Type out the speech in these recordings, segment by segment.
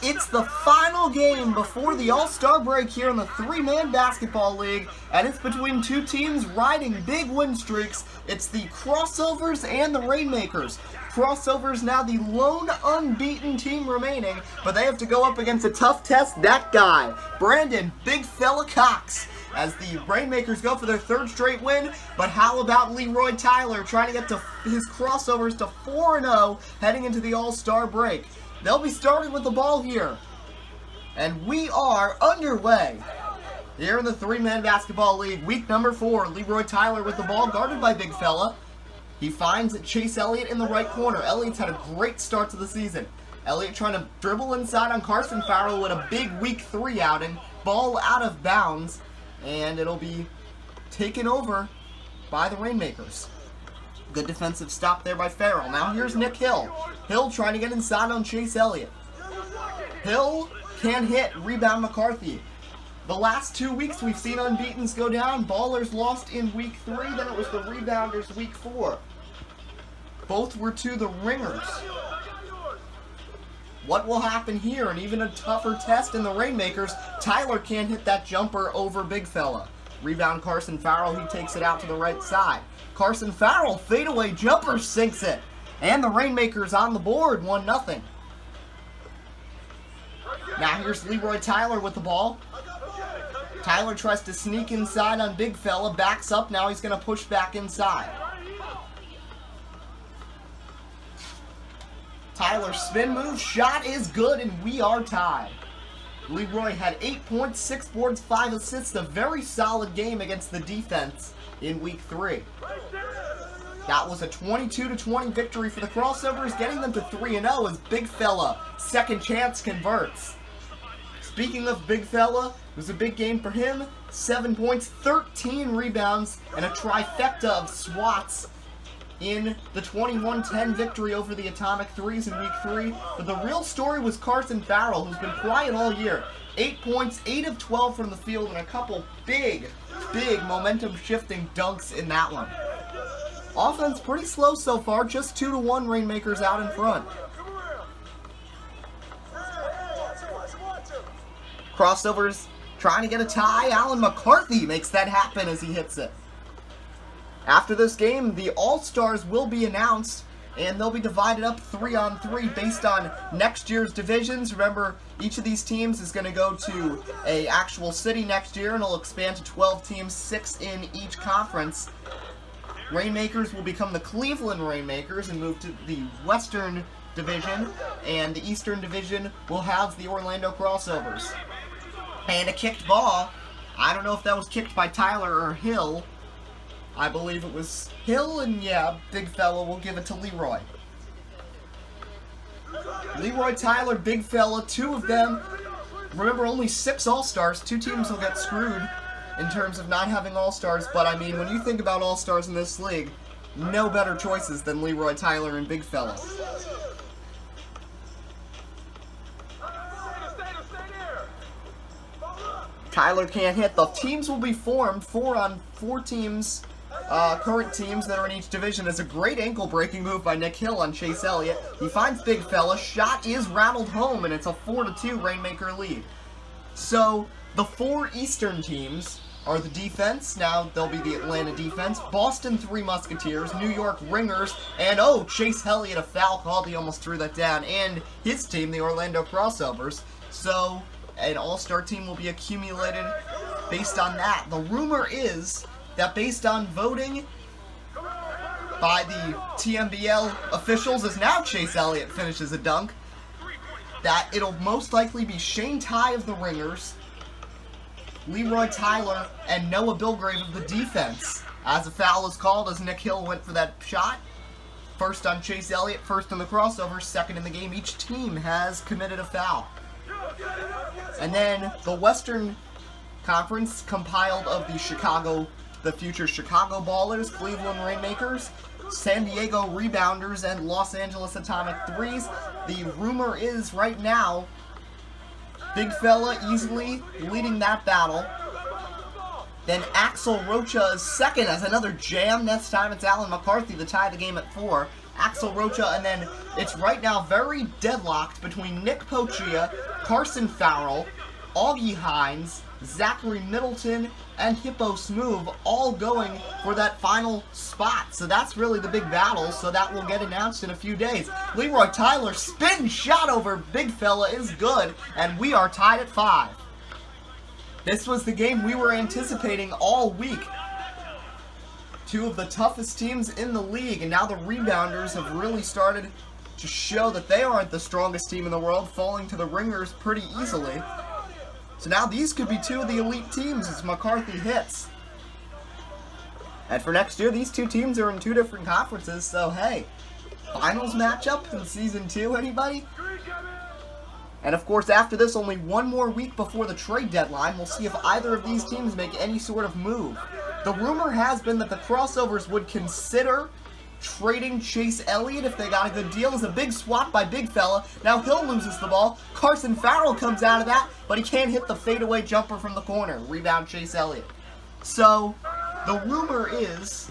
It's the final game before the All-Star break here in the three-man basketball league, and it's between two teams riding big win streaks. It's the Crossovers and the Rainmakers. Crossovers now the lone unbeaten team remaining, but they have to go up against a tough test, that guy, Brandon Big Fella Cox, as the Rainmakers go for their third straight win. But how about Leroy Tyler trying to get to his Crossovers to 4-0 heading into the All-Star break? They'll be starting with the ball here. And we are underway here in the three-man basketball league, week number 4. Leroy Tyler with the ball, guarded by Big Fella. He finds Chase Elliott in the right corner. Elliott's had a great start to the season. Elliott trying to dribble inside on Carson Farrell with a big week 3 outing. Ball out of bounds, and it'll be taken over by the Rainmakers. Good defensive stop there by Farrell. Now here's Nick Hill. Hill trying to get inside on Chase Elliott. Hill can't hit. Rebound McCarthy. The last 2 weeks we've seen unbeatens go down. Ballers lost in week 3. Then it was the rebounders week 4. Both were to the Ringers. What will happen here? And even a tougher test in the Rainmakers. Tyler can't hit that jumper over Big Fella. Rebound Carson Farrell. He takes it out to the right side. Carson Farrell, fadeaway jumper, sinks it. And the Rainmakers on the board, 1-0. Now here's Leroy Tyler with the ball. Tyler tries to sneak inside on Big Fella, backs up, now he's going to push back inside. Tyler spin move, shot is good, and we are tied. Leroy had 8 points, 6 boards, 5 assists, a very solid game against the defense in week 3. That was a 22-20 victory for the Crossovers, getting them to 3-0 as Big Fella, second chance, converts. Speaking of Big Fella, it was a big game for him. 7 points, 13 rebounds, and a trifecta of swats in the 21-10 victory over the Atomic Threes in week 3. But the real story was Carson Farrell, who's been quiet all year. 8 points, 8 of 12 from the field, and a couple big momentum-shifting dunks in that one. Offense pretty slow so far, just 2-1 Rainmakers out in front. Crossovers trying to get a tie. Alan McCarthy makes that happen as he hits it. After this game, the All-Stars will be announced, and they'll be divided up 3-on-3 based on next year's divisions. Remember, each of these teams is going to go to an actual city next year, and it'll expand to 12 teams, 6 in each conference. Rainmakers will become the Cleveland Rainmakers and move to the Western Division, and the Eastern Division will have the Orlando Crossovers. And a kicked ball. I don't know if that was kicked by Tyler or Hill. I believe it was Hill, and yeah, Big Fella will give it to Leroy. Leroy Tyler, Big Fella, 2 of them. Remember, only 6 All-Stars. 2 teams will get screwed in terms of not having All-Stars, but I mean, when you think about All-Stars in this league, no better choices than Leroy Tyler and Big Fella. Tyler can't hit. The teams will be formed, 4-on-4 teams, current teams that are in each division. It's a great ankle-breaking move by Nick Hill on Chase Elliott. He finds Big Fella, shot is rattled home, and it's a 4-2 Rainmaker lead. So, the 4 Eastern teams are the defense. Now they'll be the Atlanta defense. Boston 3 Musketeers, New York Ringers, and oh, Chase Elliott, a foul called. He almost threw that down. And his team, the Orlando Crossovers. So an all-star team will be accumulated based on that. The rumor is that based on voting by the TMBL officials, as now Chase Elliott finishes a dunk, that it'll most likely be Shane Ty of the Ringers, Leroy Tyler, and Noah Bilgrave of the defense, as a foul is called as Nick Hill went for that shot. First on Chase Elliott, first on the Crossovers, second in the game. Each team has committed a foul. And then the Western Conference, compiled of the future Chicago Ballers, Cleveland Rainmakers, San Diego Rebounders, and Los Angeles Atomic Threes. The rumor is right now, Big Fella easily leading that battle. Then Axel Rocha is second as another jam. Next time it's Alan McCarthy to tie the game at 4. Axel Rocha, and then it's right now very deadlocked between Nick Pochia, Carson Farrell, Augie Hines, Zachary Middleton, and Hippo Smooth, all going for that final spot. So that's really the big battle, so that will get announced in a few days. Leroy Tyler, spin shot over Big Fella is good, and we are tied at 5. This was the game we were anticipating all week. Two of the toughest teams in the league, and now the rebounders have really started to show that they aren't the strongest team in the world, falling to the ringers pretty easily. So now these could be two of the elite teams as McCarthy hits. And for next year, these two teams are in two different conferences, so hey, finals matchup in Season 2, anybody? And of course, after this, only one more week before the trade deadline, we'll see if either of these teams make any sort of move. The rumor has been that the Crossovers would consider trading Chase Elliott if they got a good deal. It's a big swat by Big Fella. Now Hill loses the ball. Carson Farrell comes out of that, but he can't hit the fadeaway jumper from the corner. Rebound Chase Elliott. So, the rumor is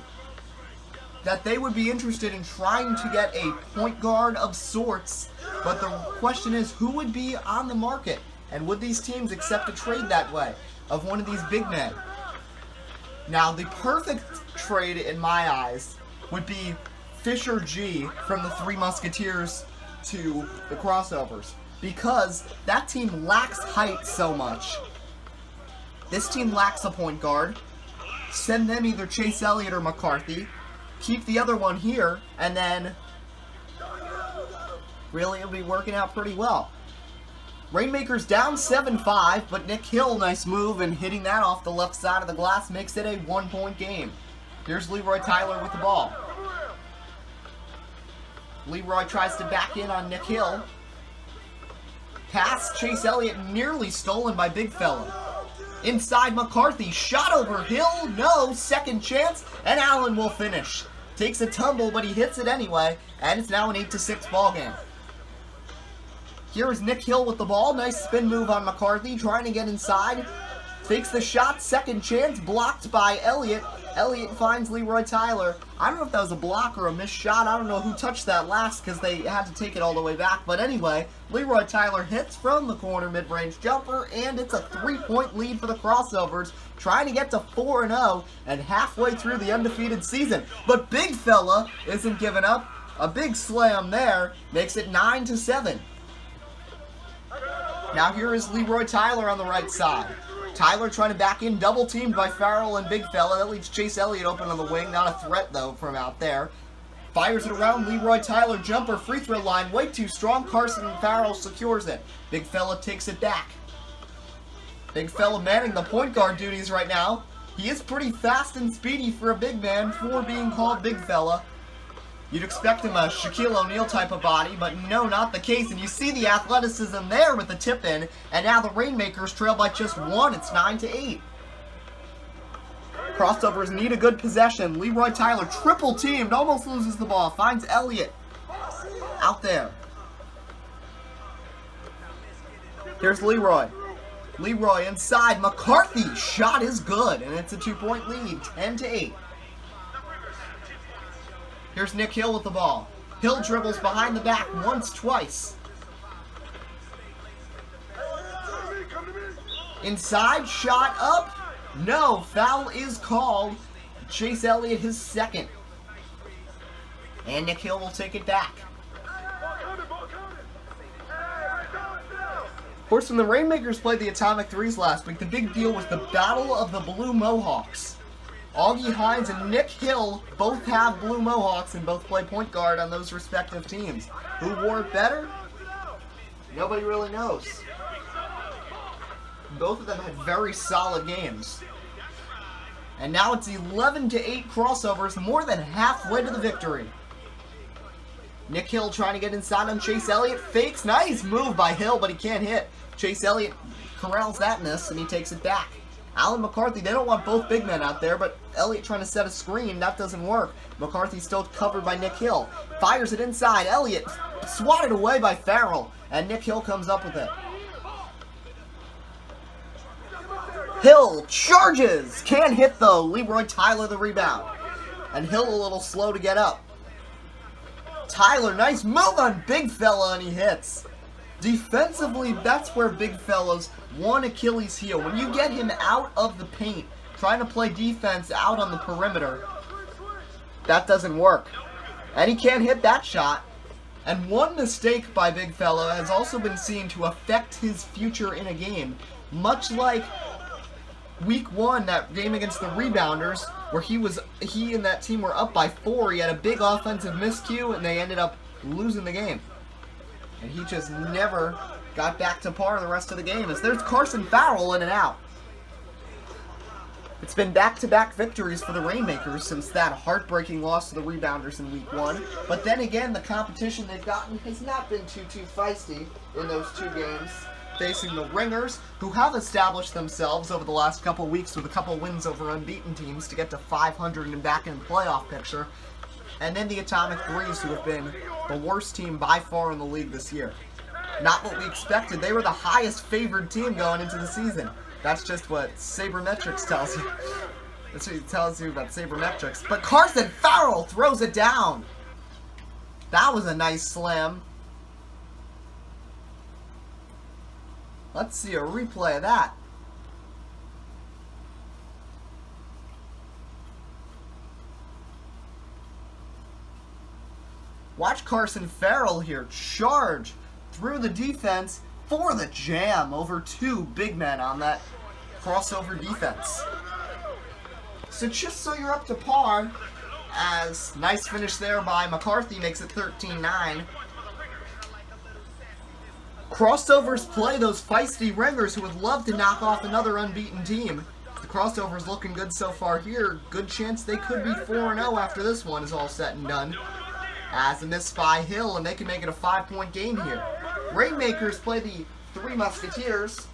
that they would be interested in trying to get a point guard of sorts, but the question is, who would be on the market? And would these teams accept a trade that way of one of these big men? Now, the perfect trade in my eyes would be Fisher G from the Three Musketeers to the Crossovers, because that team lacks height so much. This team lacks a point guard. Send them either Chase Elliott or McCarthy. Keep the other one here, and then really it'll be working out pretty well. Rainmakers down 7-5, but Nick Hill, nice move, and hitting that off the left side of the glass makes it a 1-point game. Here's Leroy Tyler with the ball. Leroy tries to back in on Nick Hill. Pass, Chase Elliott nearly stolen by Big Fella. Inside McCarthy, shot over Hill, no, second chance, and Allen will finish. Takes a tumble, but he hits it anyway, and it's now an 8-6 ball game. Here is Nick Hill with the ball, nice spin move on McCarthy, trying to get inside. Fakes the shot, second chance, blocked by Elliott. Elliott finds Leroy Tyler. I don't know if that was a block or a missed shot. I don't know who touched that last because they had to take it all the way back. But anyway, Leroy Tyler hits from the corner mid-range jumper, and it's a 3-point lead for the Crossovers, trying to get to 4-0 and halfway through the undefeated season. But Big Fella isn't giving up. A big slam there makes it 9-7. Now here is Leroy Tyler on the right side. Tyler trying to back in, double teamed by Farrell and Big Fella. That leaves Chase Elliott open on the wing. Not a threat, though, from out there. Fires it around. Leroy Tyler, jumper, free throw line. Way too strong. Carson Farrell secures it. Big Fella takes it back. Big Fella manning the point guard duties right now. He is pretty fast and speedy for a big man for being called Big Fella. You'd expect him a Shaquille O'Neal type of body, but no, not the case. And you see the athleticism there with the tip in. And now the Rainmakers trail by just 1. It's 9-8. Crossovers need a good possession. Leroy Tyler triple teamed, almost loses the ball. Finds Elliott out there. Here's Leroy. Leroy inside. McCarthy shot is good, and it's a 2-point lead, 10-8. Here's Nick Hill with the ball. Hill dribbles behind the back once, twice. Inside, shot up. No, foul is called. Chase Elliott his second. And Nick Hill will take it back. Of course, when the Rainmakers played the Atomic Threes last week, the big deal was the Battle of the Blue Mohawks. Augie Hines and Nick Hill both have blue mohawks and both play point guard on those respective teams. Who wore it better? Nobody really knows. Both of them had very solid games. And now it's 11-8 Crossovers, more than halfway to the victory. Nick Hill trying to get inside on Chase Elliott. Fakes, nice move by Hill, but he can't hit. Chase Elliott corrals that miss, and he takes it back. Allen McCarthy, they don't want both big men out there, but Elliott trying to set a screen, that doesn't work. McCarthy still covered by Nick Hill. Fires it inside. Elliott swatted away by Farrell, and Nick Hill comes up with it. Hill charges! Can't hit though. Leroy Tyler the rebound. And Hill a little slow to get up. Tyler, nice move on Big Fella, and he hits. Defensively, that's where Big Fella's one Achilles heel. When you get him out of the paint, trying to play defense out on the perimeter, that doesn't work. And he can't hit that shot. And one mistake by Big Fella has also been seen to affect his future in a game. Much like Week 1, that game against the Rebounders, where he and that team were up by 4. He had a big offensive miscue, and they ended up losing the game. And he just never got back to par the rest of the game. As there's Carson Farrell in and out. It's been back-to-back victories for the Rainmakers since that heartbreaking loss to the Rebounders in Week 1. But then again, the competition they've gotten has not been too feisty in those 2 games, facing the Ringers, who have established themselves over the last couple weeks with a couple wins over unbeaten teams to get to 500 and back in the playoff picture. And then the Atomic Threes, who have been the worst team by far in the league this year. Not what we expected. They were the highest favored team going into the season. That's just what Sabermetrics tells you. That's what it tells you about Sabermetrics. But Carson Farrell throws it down. That was a nice slam. Let's see a replay of that. Watch Carson Farrell here charge through the defense for the jam over 2 big men on that crossover defense. So just so you're up to par, as nice finish there by McCarthy makes it 13-9. Crossovers play those feisty Ringers who would love to knock off another unbeaten team. The crossover's looking good so far here. Good chance they could be 4-0 after this one is all said and done. As a miss by Hill, and they can make it a 5-point game here. Rainmakers play the 3 Musketeers,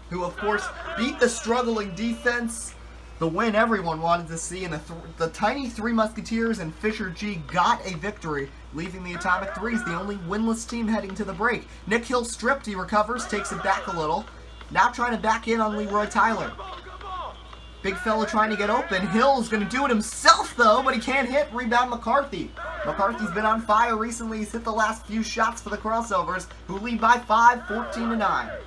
who of course beat the struggling defense, the win everyone wanted to see, and the tiny 3 Musketeers and Fisher G got a victory, leaving the Atomic Threes the only winless team heading to the break. Nick Hill stripped, he recovers, takes it back a little, now trying to back in on Leroy Tyler. Big Fella trying to get open. Hill's going to do it himself, though, but he can't hit. Rebound McCarthy. McCarthy's been on fire recently. He's hit the last few shots for the Crossovers, who lead by 5, 14-9.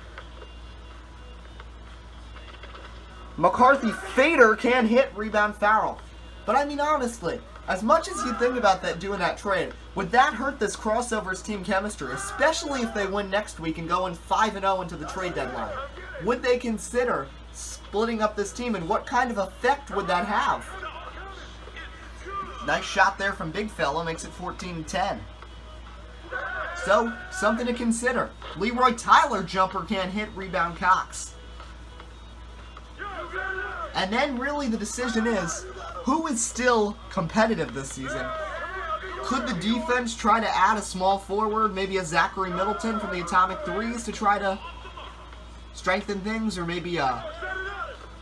McCarthy fader can't hit. Rebound Farrell. But I mean, honestly, as much as you think about that doing that trade, would that hurt this Crossovers team chemistry, especially if they win next week and go in 5-0 into the trade deadline? Would they consider splitting up this team, and what kind of effect would that have? Nice shot there from Big Fella, makes it 14-10. So, something to consider. Leroy Tyler jumper can't hit. Rebound Cox. And then really the decision is, who is still competitive this season? Could the defense try to add a small forward, maybe a Zachary Middleton from the Atomic Threes to try to strengthen things, or maybe a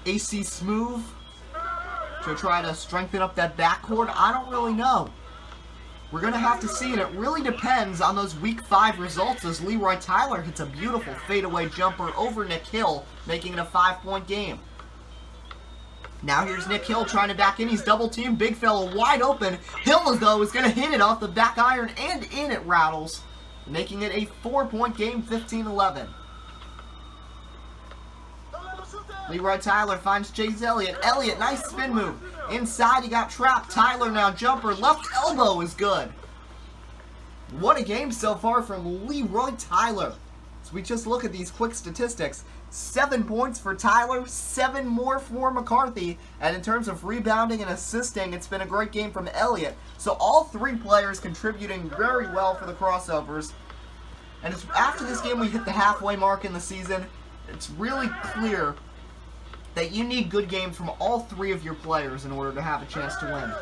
AC Smooth to try to strengthen up that backcourt? I don't really know. We're going to have to see, and it really depends on those Week 5 results as Leroy Tyler hits a beautiful fadeaway jumper over Nick Hill, making it a 5-point game. Now here's Nick Hill trying to back in. He's double-teamed. Big Fella wide open. Hill, though, is going to hit it off the back iron, and in it rattles, making it a 4-point game, 15-11. Leroy Tyler finds Chase Elliott. Elliott, nice spin move. Inside, he got trapped. Tyler now jumper. Left elbow is good. What a game so far from Leroy Tyler. So we just look at these quick statistics. 7 points for Tyler, 7 more for McCarthy. And in terms of rebounding and assisting, it's been a great game from Elliott. So all 3 players contributing very well for the Crossovers. And it's after this game we hit the halfway mark in the season. It's really clear that you need good games from all 3 of your players in order to have a chance to win.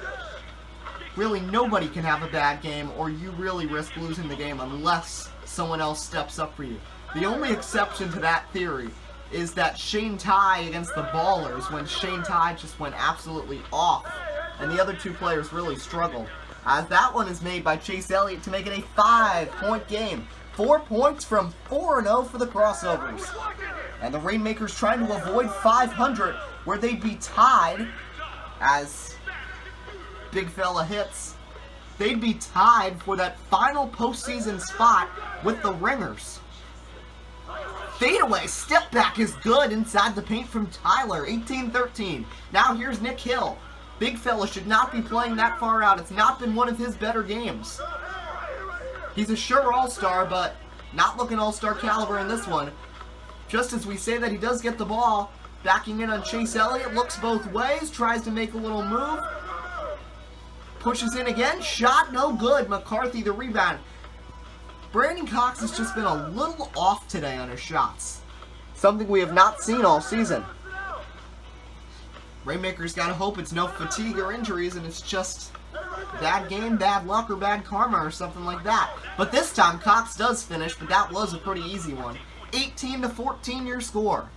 Really, nobody can have a bad game, or you really risk losing the game unless someone else steps up for you. The only exception to that theory is that Shane Ty against the Ballers, when Shane Ty just went absolutely off, and the other 2 players really struggled. As that one is made by Chase Elliott to make it a 5-point game. 4 points from 4-0 for the Crossovers. And the Rainmakers trying to avoid 500, where they'd be tied as Big Fella hits. they'd be tied for that final postseason spot with the Ringers. Fadeaway step back is good inside the paint from Tyler, 18-13. Now here's Nick Hill. Big fella should not be playing that far out. It's not been one of his better games. He's a sure all-star, but not looking all-star caliber in this one. Just as we say that, he does get the ball. Backing in on Chase Elliott, looks both ways, tries to make a little move. Pushes in again, shot no good. McCarthy the rebound. Brandon Cox has just been a little off today on his shots. Something we have not seen all season. Rainmakers gotta hope it's no fatigue or injuries and it's just bad game, bad luck, or bad karma or something like that. But this time Cox does finish, but that was a pretty easy one. 18-14 your score.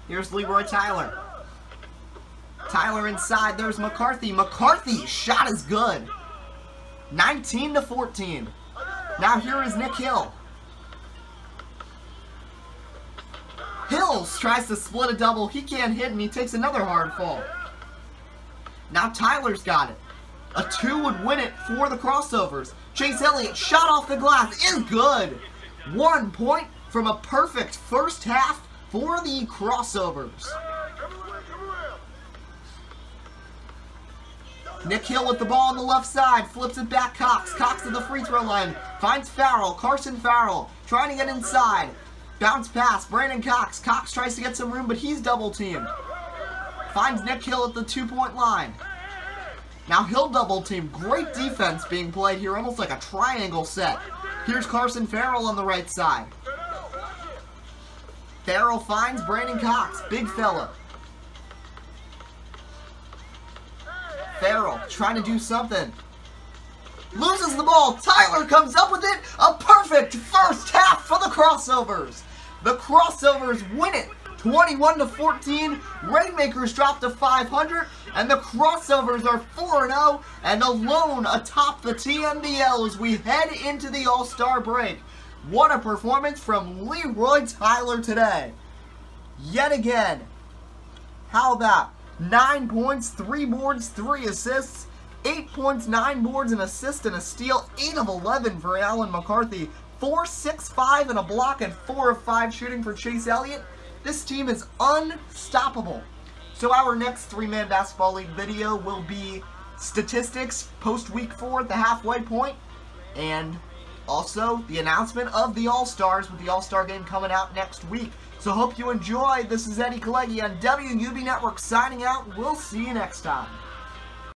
Here's Leroy Tyler. Tyler inside, there's McCarthy. McCarthy, shot is good. 19-14. Now here is Nick Hill. Hills tries to split a double. He can't hit and he takes another hard fall. Now Tyler's got it. A 2 would win it for the crossovers. Chase Elliott shot off the glass is good. 1 point from a perfect first half for the crossovers. Nick Hill with the ball on the left side, flips it back Cox. Cox to the free throw line, finds Farrell, Carson Farrell, trying to get inside. Bounce pass, Brandon Cox. Cox tries to get some room, but he's double teamed. Finds Nick Hill at the 2-point line. Now Hill double team. Great defense being played here, almost like a triangle set. Here's Carson Farrell on the right side. Farrell finds Brandon Cox, big fella. Farrell trying to do something. Loses the ball. Tyler comes up with it. A perfect first half for the crossovers. The crossovers win it. 21-14. Rainmakers drop to 500. And the crossovers are 4-0 and alone atop the TMBL as we head into the All-Star break. What a performance from Leroy Tyler today. Yet again. How about 9 points, 3 boards, 3 assists, 8 points, 9 boards, an assist, and a steal, 8 of 11 for Alan McCarthy, 4, 6, 5, and a block, and 4 of 5 shooting for Chase Elliott. This team is unstoppable. So our next 3-man basketball league video will be statistics post-week 4 at the halfway point, and also the announcement of the All-Stars with the All-Star game coming out next week. So hope you enjoy. This is Eddie Kalegi on WUB Network signing out. We'll see you next time.